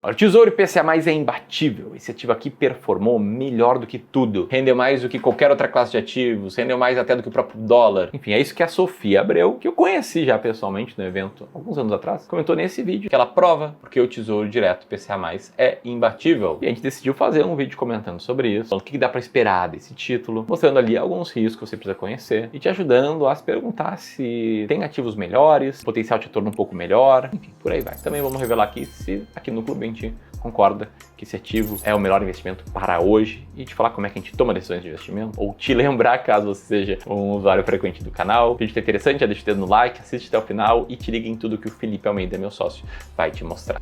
O Tesouro IPCA+ é imbatível. Esse ativo aqui performou melhor do que tudo. Rendeu mais do que qualquer outra classe de ativos, rendeu mais até do que o próprio dólar. Enfim, é isso que a Sofia Abreu, que eu conheci já pessoalmente no evento alguns anos atrás, comentou nesse vídeo, que ela prova porque o Tesouro Direto IPCA+ é imbatível. E a gente decidiu fazer um vídeo comentando sobre isso, falando o que dá para esperar desse título, mostrando ali alguns riscos que você precisa conhecer e te ajudando a se perguntar se tem ativos melhores, potencial de retorno um pouco melhor, enfim, por aí vai. Também vamos revelar aqui se aqui no Clube a gente concorda que esse ativo é o melhor investimento para hoje e te falar como é que a gente toma decisões de investimento, ou te lembrar caso você seja um usuário frequente do canal. Se o vídeo tá interessante, já deixa o dedo no like, assiste até o final e te liga em tudo que o Felipe Almeida, meu sócio, vai te mostrar.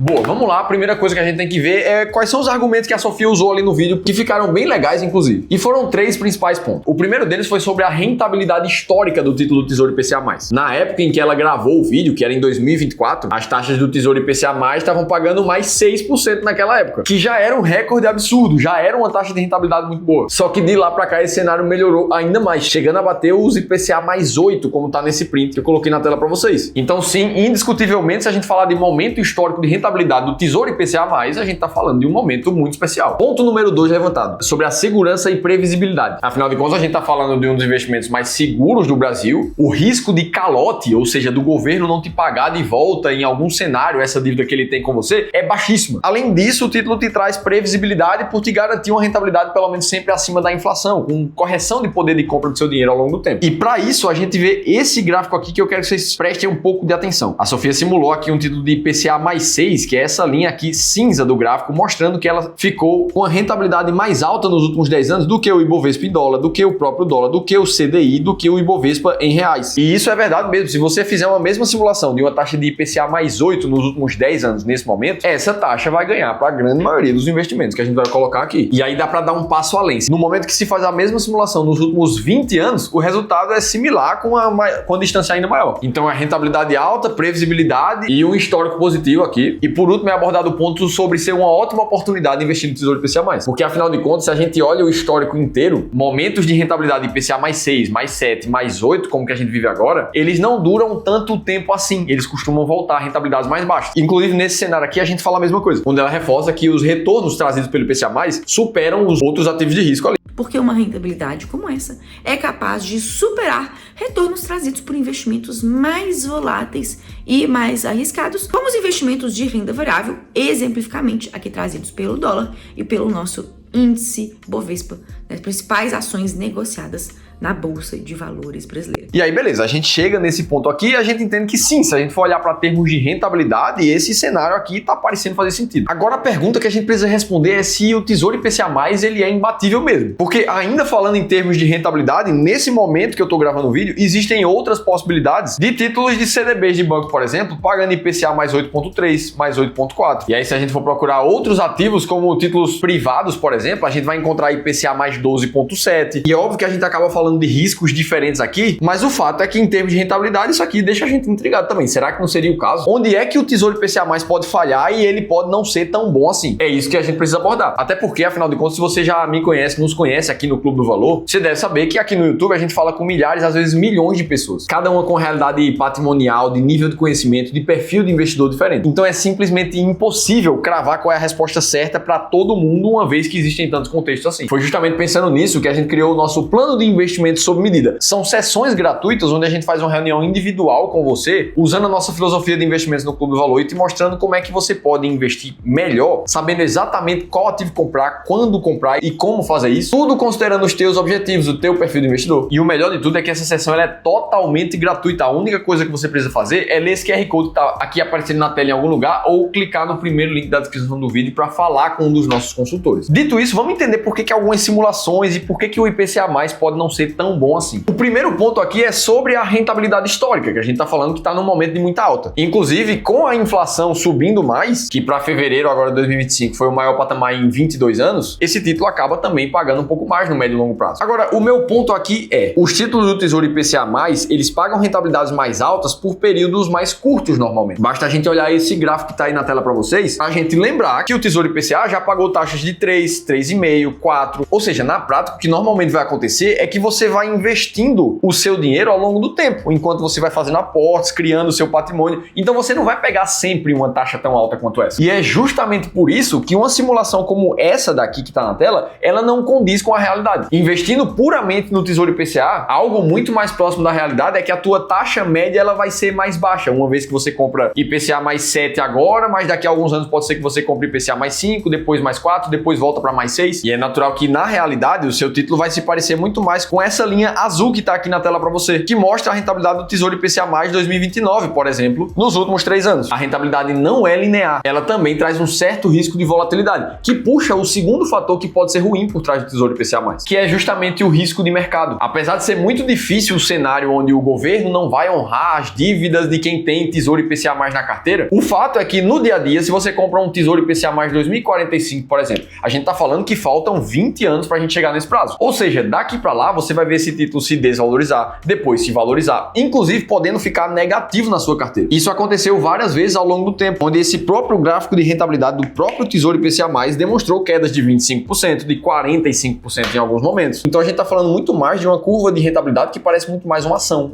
Boa, vamos lá. A primeira coisa que a gente tem que ver é quais são os argumentos que a Sofia usou ali no vídeo, que ficaram bem legais, inclusive. E foram três principais pontos. O primeiro deles foi sobre a rentabilidade histórica do título do Tesouro IPCA+. Na época em que ela gravou o vídeo, que era em 2024, as taxas do Tesouro IPCA+ estavam pagando mais 6% naquela época, que já era um recorde absurdo, já era uma taxa de rentabilidade muito boa. Só que de lá pra cá esse cenário melhorou ainda mais, chegando a bater os IPCA mais 8, como tá nesse print que eu coloquei na tela pra vocês. Então sim, indiscutivelmente, se a gente falar de momento histórico de rentabilidade do Tesouro IPCA+, a gente está falando de um momento muito especial. Ponto número 2 levantado, sobre a segurança e previsibilidade. Afinal de contas, a gente está falando de um dos investimentos mais seguros do Brasil. O risco de calote, ou seja, do governo não te pagar de volta em algum cenário essa dívida que ele tem com você, é baixíssima. Além disso, o título te traz previsibilidade por te garantir uma rentabilidade pelo menos sempre acima da inflação, com correção de poder de compra do seu dinheiro ao longo do tempo. E para isso, a gente vê esse gráfico aqui que eu quero que vocês prestem um pouco de atenção. A Sofia simulou aqui um título de IPCA mais 6, que é essa linha aqui cinza do gráfico, mostrando que ela ficou com a rentabilidade mais alta nos últimos 10 anos do que o Ibovespa em dólar, do que o próprio dólar, do que o CDI, do que o Ibovespa em reais. E isso é verdade mesmo. Se você fizer uma mesma simulação de uma taxa de IPCA mais 8 nos últimos 10 anos nesse momento, essa taxa vai ganhar para a grande maioria dos investimentos que a gente vai colocar aqui. E aí dá para dar um passo além. No momento que se faz a mesma simulação nos últimos 20 anos, o resultado é similar com a distância ainda maior. Então é rentabilidade alta, previsibilidade e um histórico positivo aqui. E por último é abordado o ponto sobre ser uma ótima oportunidade de investir no Tesouro IPCA+. Porque afinal de contas, se a gente olha o histórico inteiro, momentos de rentabilidade IPCA mais 6, mais 7, mais 8, como que a gente vive agora, eles não duram tanto tempo assim. Eles costumam voltar a rentabilidades mais baixas. Inclusive nesse cenário aqui a gente fala a mesma coisa, onde ela reforça que os retornos trazidos pelo IPCA+, superam os outros ativos de risco ali. Porque uma rentabilidade como essa é capaz de superar retornos trazidos por investimentos mais voláteis e mais arriscados, como os investimentos de renda variável, exemplificamente aqui trazidos pelo dólar e pelo nosso índice Bovespa, as principais ações negociadas na Bolsa de Valores brasileira. E aí, beleza, a gente chega nesse ponto aqui e a gente entende que sim, se a gente for olhar para termos de rentabilidade, esse cenário aqui tá parecendo fazer sentido. Agora a pergunta que a gente precisa responder é se o Tesouro IPCA+, ele é imbatível mesmo. Porque ainda falando em termos de rentabilidade, nesse momento que eu tô gravando o vídeo, existem outras possibilidades de títulos de CDBs de banco, por exemplo, pagando IPCA mais 8,3, mais 8,4. E aí, se a gente for procurar outros ativos, como títulos privados, por exemplo, a gente vai encontrar IPCA mais 12,7. E é óbvio que a gente acaba falando de riscos diferentes aqui, mas o fato é que em termos de rentabilidade isso aqui deixa a gente intrigado também. Será que não seria o caso? Onde é que o Tesouro IPCA+ pode falhar e ele pode não ser tão bom assim? É isso que a gente precisa abordar. Até porque, afinal de contas, se você já me conhece, nos conhece aqui no Clube do Valor, você deve saber que aqui no YouTube a gente fala com milhares, às vezes milhões de pessoas. Cada uma com realidade patrimonial, de nível de conhecimento, de perfil de investidor diferente. Então é simplesmente impossível cravar qual é a resposta certa para todo mundo, uma vez que existem tantos contextos assim. Foi justamente pensando nisso que a gente criou o nosso plano de investimento sob medida. São sessões gratuitas onde a gente faz uma reunião individual com você, usando a nossa filosofia de investimentos no Clube do Valor e te mostrando como é que você pode investir melhor, sabendo exatamente qual ativo comprar, quando comprar e como fazer isso, tudo considerando os teus objetivos, o teu perfil de investidor. E o melhor de tudo é que essa sessão ela é totalmente gratuita. A única coisa que você precisa fazer é ler esse QR Code que tá aqui aparecendo na tela em algum lugar ou clicar no primeiro link da descrição do vídeo para falar com um dos nossos consultores. Dito isso, vamos entender por que algumas simulações e por que o IPCA+ pode não ser tão bom assim. O primeiro ponto aqui é sobre a rentabilidade histórica, que a gente tá falando que tá num momento de muita alta. Inclusive, com a inflação subindo mais, que para fevereiro agora de 2025 foi o maior patamar em 22 anos, esse título acaba também pagando um pouco mais no médio e longo prazo. Agora, o meu ponto aqui é, os títulos do Tesouro IPCA+, eles pagam rentabilidades mais altas por períodos mais curtos normalmente. Basta a gente olhar esse gráfico que tá aí na tela para vocês, a gente lembrar que o Tesouro IPCA já pagou taxas de 3, 3,5, 4, ou seja, na prática o que normalmente vai acontecer é que você você vai investindo o seu dinheiro ao longo do tempo, enquanto você vai fazendo aportes, criando o seu patrimônio. Então você não vai pegar sempre uma taxa tão alta quanto essa. E é justamente por isso que uma simulação como essa daqui que está na tela, ela não condiz com a realidade. Investindo puramente no Tesouro IPCA, algo muito mais próximo da realidade é que a tua taxa média ela vai ser mais baixa, uma vez que você compra IPCA mais 7 agora, mas daqui a alguns anos pode ser que você compre IPCA mais 5, depois mais 4, depois volta para mais 6. E é natural que na realidade o seu título vai se parecer muito mais com essa linha azul que está aqui na tela para você, que mostra a rentabilidade do Tesouro IPCA mais 2029, por exemplo, nos últimos 3 anos. A rentabilidade não é linear, ela também traz um certo risco de volatilidade, que puxa o segundo fator que pode ser ruim por trás do Tesouro IPCA+, que é justamente o risco de mercado. Apesar de ser muito difícil o cenário onde o governo não vai honrar as dívidas de quem tem Tesouro IPCA+ na carteira, o fato é que no dia a dia, se você compra um Tesouro IPCA+ 2045, por exemplo, a gente tá falando que faltam 20 anos pra gente chegar nesse prazo. Ou seja, daqui pra lá você vai ver esse título se desvalorizar, depois se valorizar, inclusive podendo ficar negativo na sua carteira. Isso aconteceu várias vezes ao longo do tempo, onde esse próprio gráfico de rentabilidade do próprio Tesouro IPCA+ demonstrou quedas de 25%, de 45% em alguns momentos. Então a gente tá falando muito mais de uma curva de rentabilidade que parece muito mais uma ação,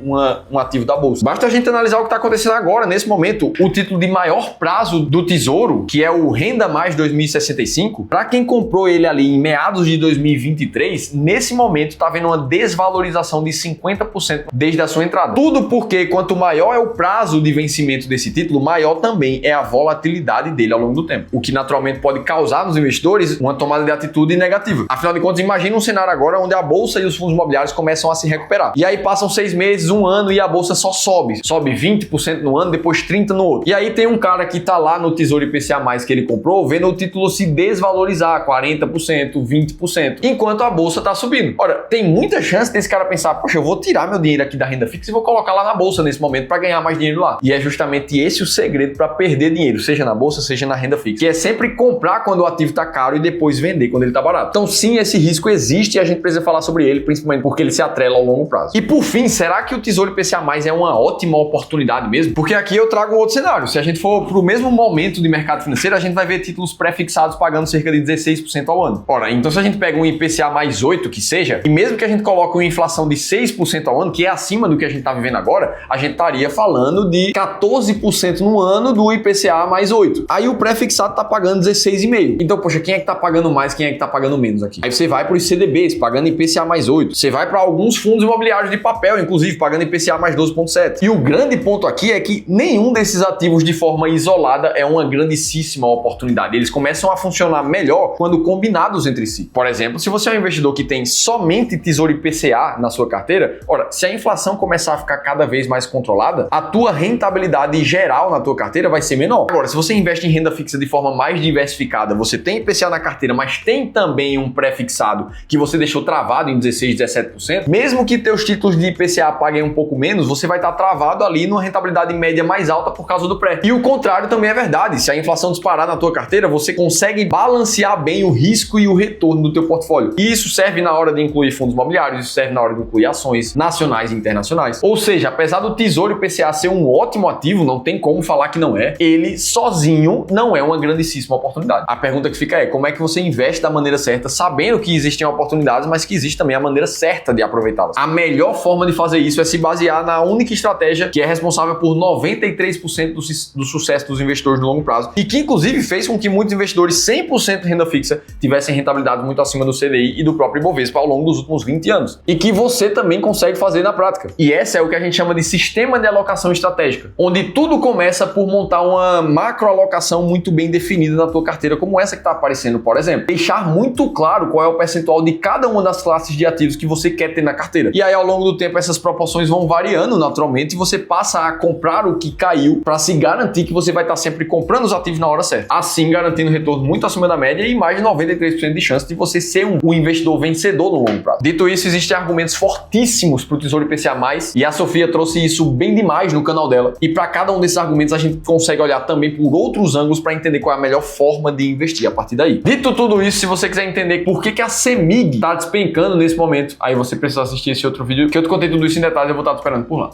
um ativo da bolsa. Basta a gente analisar o que está acontecendo agora, nesse momento, o título de maior prazo do Tesouro, que é o Renda Mais 2065, para quem comprou ele ali em meados de 2023, nesse momento está vendo uma desvalorização de 50% desde a sua entrada. Tudo porque quanto maior é o prazo de vencimento desse título, maior também é a volatilidade dele ao longo do tempo, o que naturalmente pode causar nos investidores uma tomada de atitude negativa. Afinal de contas, imagina um cenário agora onde a bolsa e os fundos imobiliários começam a se recuperar. E aí passam 6 meses, 1 ano e a bolsa só sobe 20% no ano, depois 30% no outro. E aí tem um cara que tá lá no Tesouro IPCA+, que ele comprou, vendo o título se desvalorizar 40%, 20%, enquanto a bolsa tá subindo. Ora, tem muita chance desse cara pensar, poxa, eu vou tirar meu dinheiro aqui da renda fixa e vou colocar lá na bolsa nesse momento para ganhar mais dinheiro lá. E é justamente esse o segredo para perder dinheiro, seja na bolsa, seja na renda fixa, que é sempre comprar quando o ativo tá caro e depois vender quando ele tá barato. Então sim, esse risco existe e a gente precisa falar sobre ele, principalmente porque ele se atrela ao longo prazo. E por fim, será que o Tesouro IPCA+ é uma ótima oportunidade mesmo? Porque aqui eu trago um outro cenário. Se a gente for para o mesmo momento de mercado financeiro, a gente vai ver títulos pré-fixados pagando cerca de 16% ao ano. Ora, então se a gente pega um IPCA mais 8 que seja, e mesmo que a gente coloque uma inflação de 6% ao ano, que é acima do que a gente está vivendo agora, a gente estaria falando de 14% no ano do IPCA mais 8. Aí o pré-fixado está pagando 16,5%. Então, poxa, quem é que está pagando mais, quem é que está pagando menos aqui? Aí você vai para os CDBs, pagando IPCA mais 8. Você vai para alguns fundos imobiliários de papel, inclusive, pagando IPCA mais 12,7%. E o grande ponto aqui é que nenhum desses ativos de forma isolada é uma grandíssima oportunidade. Eles começam a funcionar melhor quando combinados entre si. Por exemplo, se você é um investidor que tem somente Tesouro IPCA na sua carteira, ora, se a inflação começar a ficar cada vez mais controlada, a tua rentabilidade geral na tua carteira vai ser menor. Agora, se você investe em renda fixa de forma mais diversificada, você tem IPCA na carteira, mas tem também um pré-fixado que você deixou travado em 16%, 17%, mesmo que teus títulos de IPCA paguem um pouco menos, você vai estar travado ali numa rentabilidade média mais alta por causa do pré. E o contrário também é verdade. Se a inflação disparar na tua carteira, você consegue balancear bem o risco e o retorno do teu portfólio. E isso serve na hora de incluir fundos imobiliários, isso serve na hora de incluir ações nacionais e internacionais. Ou seja, apesar do Tesouro IPCA ser um ótimo ativo, não tem como falar que não é, ele sozinho não é uma grandíssima oportunidade. A pergunta que fica é, como é que você investe da maneira certa, sabendo que existem oportunidades, mas que existe também a maneira certa de aproveitá-las? A melhor forma de fazer isso é se basear na única estratégia que é responsável por 93% do sucesso dos investidores no longo prazo e que inclusive fez com que muitos investidores 100% de renda fixa tivessem rentabilidade muito acima do CDI e do próprio Ibovespa ao longo dos últimos 20 anos. E que você também consegue fazer na prática. E essa é o que a gente chama de sistema de alocação estratégica, onde tudo começa por montar uma macroalocação muito bem definida na tua carteira, como essa que está aparecendo, por exemplo. Deixar muito claro qual é o percentual de cada uma das classes de ativos que você quer ter na carteira. E aí, ao longo do tempo, essas proporções vão variando naturalmente e você passa a comprar o que caiu para se garantir que você vai estar sempre comprando os ativos na hora certa. Assim, garantindo retorno muito acima da média e mais de 93% de chance de você ser um investidor vencedor no longo prazo. Dito isso, existem argumentos fortíssimos para o Tesouro IPCA+, e a Sofia trouxe isso bem demais no canal dela. E para cada um desses argumentos, a gente consegue olhar também por outros ângulos para entender qual é a melhor forma de investir a partir daí. Dito tudo isso, se você quiser entender por que a CEMIG está despencando nesse momento, aí você precisa assistir esse outro vídeo, que eu te contei tudo isso em detalhes, eu vou estar te esperando por lá.